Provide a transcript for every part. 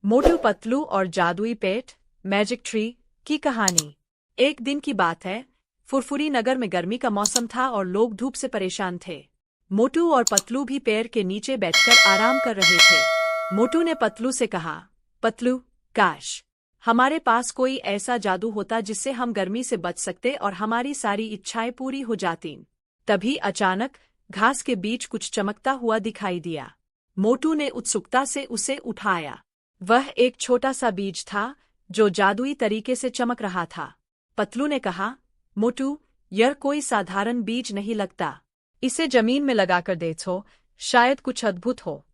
मोटू पतलू और जादुई पेट magic tree की कहानी। एक दिन की बात है। फुरफुरी नगर में गर्मी का मौसम था और लोग धूप से परेशान थे। मोटू और पतलू भी पेड़ के नीचे बैठकर आराम कर रहे थे। मोटू ने पतलू से कहा, पतलू, काश हमारे पास कोई ऐसा जादू होता जिससे हम गर्मी से बच सकते और हमारी सारी इच्छाएं पूरी हो जातीं। तभी अचानक घास के बीच कुछ चमकता हुआ दिखाई दिया। मोटू ने उत्सुकता से उसे उठाया। वह एक छोटा सा बीज था जो जादुई तरीके से चमक रहा था। पतलू ने कहा, मोटू, यह कोई साधारण बीज नहीं लगता। इसे जमीन में लगाकर देखो, शायद कुछ अद्भुत हो।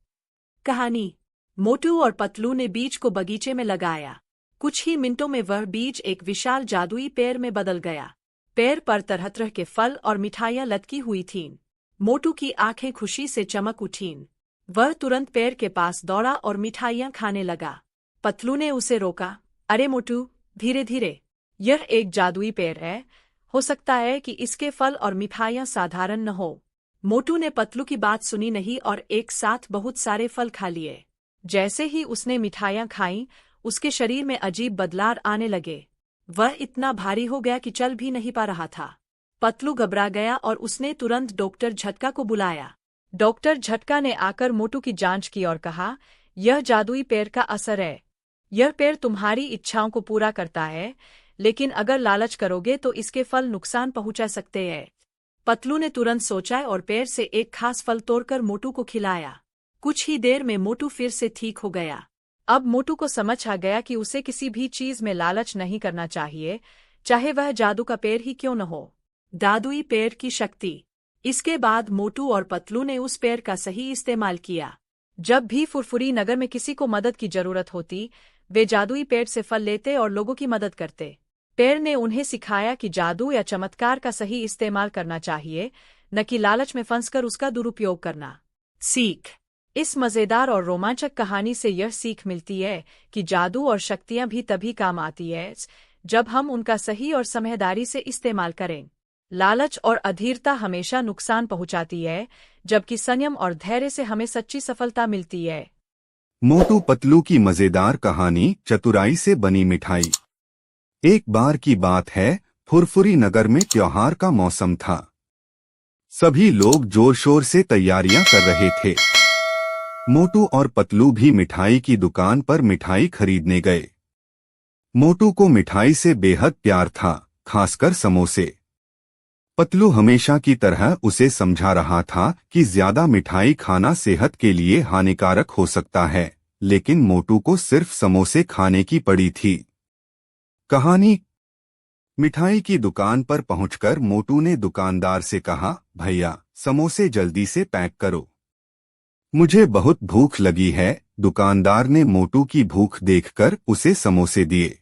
कहानी। मोटू और पतलू ने बीज को बगीचे में लगाया। कुछ ही मिनटों में वह बीज एक विशाल जादुई पेड़ में बदल गया। पेड़ पर तरह तरह के फल और मिठाइयां लटकी हुई थीं। मोटू की आंखें खुशी से चमक उठीं। वह तुरंत पेड़ के पास दौड़ा और मिठाइयां खाने लगा। पतलू ने उसे रोका। अरे मोटू, धीरे धीरे, यह एक जादुई पेड़ है। हो सकता है कि इसके फल और मिठाइयां साधारण न हो। मोटू ने पतलू की बात सुनी नहीं और एक साथ बहुत सारे फल खा लिए। जैसे ही उसने मिठाइयां खाईं, उसके शरीर में अजीब बदलाव आने लगे। वह इतना भारी हो गया कि चल भी नहीं पा रहा था। पतलू घबरा गया और उसने तुरंत डॉक्टर झटका को बुलाया। डॉक्टर झटका ने आकर मोटू की जांच की और कहा, यह जादुई पेड़ का असर है। यह पेड़ तुम्हारी इच्छाओं को पूरा करता है, लेकिन अगर लालच करोगे तो इसके फल नुकसान पहुंचा सकते हैं। पतलू ने तुरंत सोचा और पेड़ से एक खास फल तोड़कर मोटू को खिलाया। कुछ ही देर में मोटू फिर से ठीक हो गया। अब मोटू को समझ आ गया कि उसे किसी भी चीज में लालच नहीं करना चाहिए, चाहे वह जादू का पेड़ ही क्यों न हो। जादुई पेड़ की शक्ति। इसके बाद मोटू और पतलू ने उस पेड़ का सही इस्तेमाल किया। जब भी फुरफुरी नगर में किसी को मदद की जरूरत होती, वे जादुई पेड़ से फल लेते और लोगों की मदद करते। पेड़ ने उन्हें सिखाया कि जादू या चमत्कार का सही इस्तेमाल करना चाहिए, न कि लालच में फंसकर उसका दुरुपयोग करना। सीख। इस मजेदार और रोमांचक कहानी से यह सीख मिलती है कि जादू और शक्तियां भी तभी काम आती है जब हम उनका सही और समझदारी से इस्तेमाल करें। लालच और अधीरता हमेशा नुकसान पहुंचाती है, जबकि संयम और धैर्य से हमें सच्ची सफलता मिलती है। मोटू पतलू की मजेदार कहानी, चतुराई से बनी मिठाई। एक बार की बात है, फुरफुरी नगर में त्योहार का मौसम था। सभी लोग जोर शोर से तैयारियां कर रहे थे। मोटू और पतलू भी मिठाई की दुकान पर मिठाई खरीदने गए। मोटू को मिठाई से बेहद प्यार था, खासकर समोसे। पतलू हमेशा की तरह उसे समझा रहा था कि ज्यादा मिठाई खाना सेहत के लिए हानिकारक हो सकता है, लेकिन मोटू को सिर्फ समोसे खाने की पड़ी थी। कहानी। मिठाई की दुकान पर पहुंचकर मोटू ने दुकानदार से कहा, भैया, समोसे जल्दी से पैक करो, मुझे बहुत भूख लगी है। दुकानदार ने मोटू की भूख देखकर उसे समोसे दिए।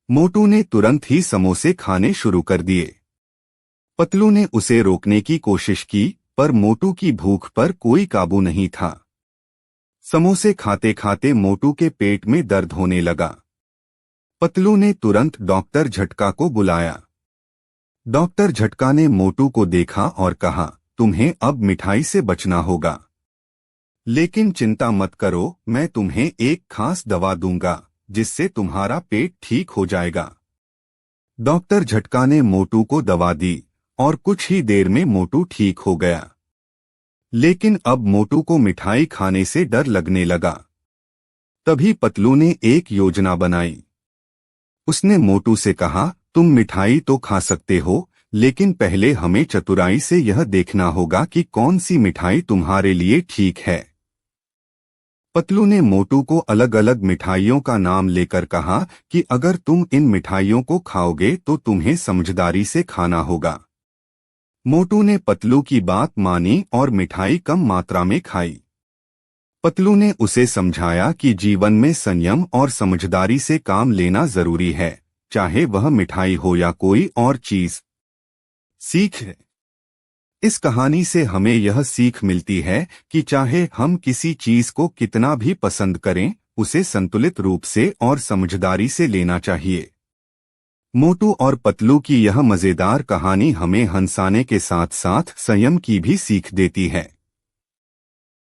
मोटू ने तुरंत ही समोसे खाने शुरू कर दिए। पतलू ने उसे रोकने की कोशिश की, पर मोटू की भूख पर कोई काबू नहीं था। समोसे खाते खाते मोटू के पेट में दर्द होने लगा। पतलू ने तुरंत डॉक्टर झटका को बुलाया। डॉक्टर झटका ने मोटू को देखा और कहा, तुम्हें अब मिठाई से बचना होगा, लेकिन चिंता मत करो, मैं तुम्हें एक खास दवा दूंगा जिससे तुम्हारा पेट ठीक हो जाएगा। डॉक्टर झटका ने मोटू को दवा दी और कुछ ही देर में मोटू ठीक हो गया। लेकिन अब मोटू को मिठाई खाने से डर लगने लगा। तभी पतलू ने एक योजना बनाई। उसने मोटू से कहा, तुम मिठाई तो खा सकते हो, लेकिन पहले हमें चतुराई से यह देखना होगा कि कौन सी मिठाई तुम्हारे लिए ठीक है। पतलू ने मोटू को अलग अलग मिठाइयों का नाम लेकर कहा कि अगर तुम इन मिठाइयों को खाओगे तो तुम्हें समझदारी से खाना होगा। मोटू ने पतलू की बात मानी और मिठाई कम मात्रा में खाई। पतलू ने उसे समझाया कि जीवन में संयम और समझदारी से काम लेना जरूरी है, चाहे वह मिठाई हो या कोई और चीज। सीख। इस कहानी से हमें यह सीख मिलती है कि चाहे हम किसी चीज को कितना भी पसंद करें, उसे संतुलित रूप से और समझदारी से लेना चाहिए। मोटू और पतलू की यह मजेदार कहानी हमें हंसाने के साथ साथ संयम की भी सीख देती है।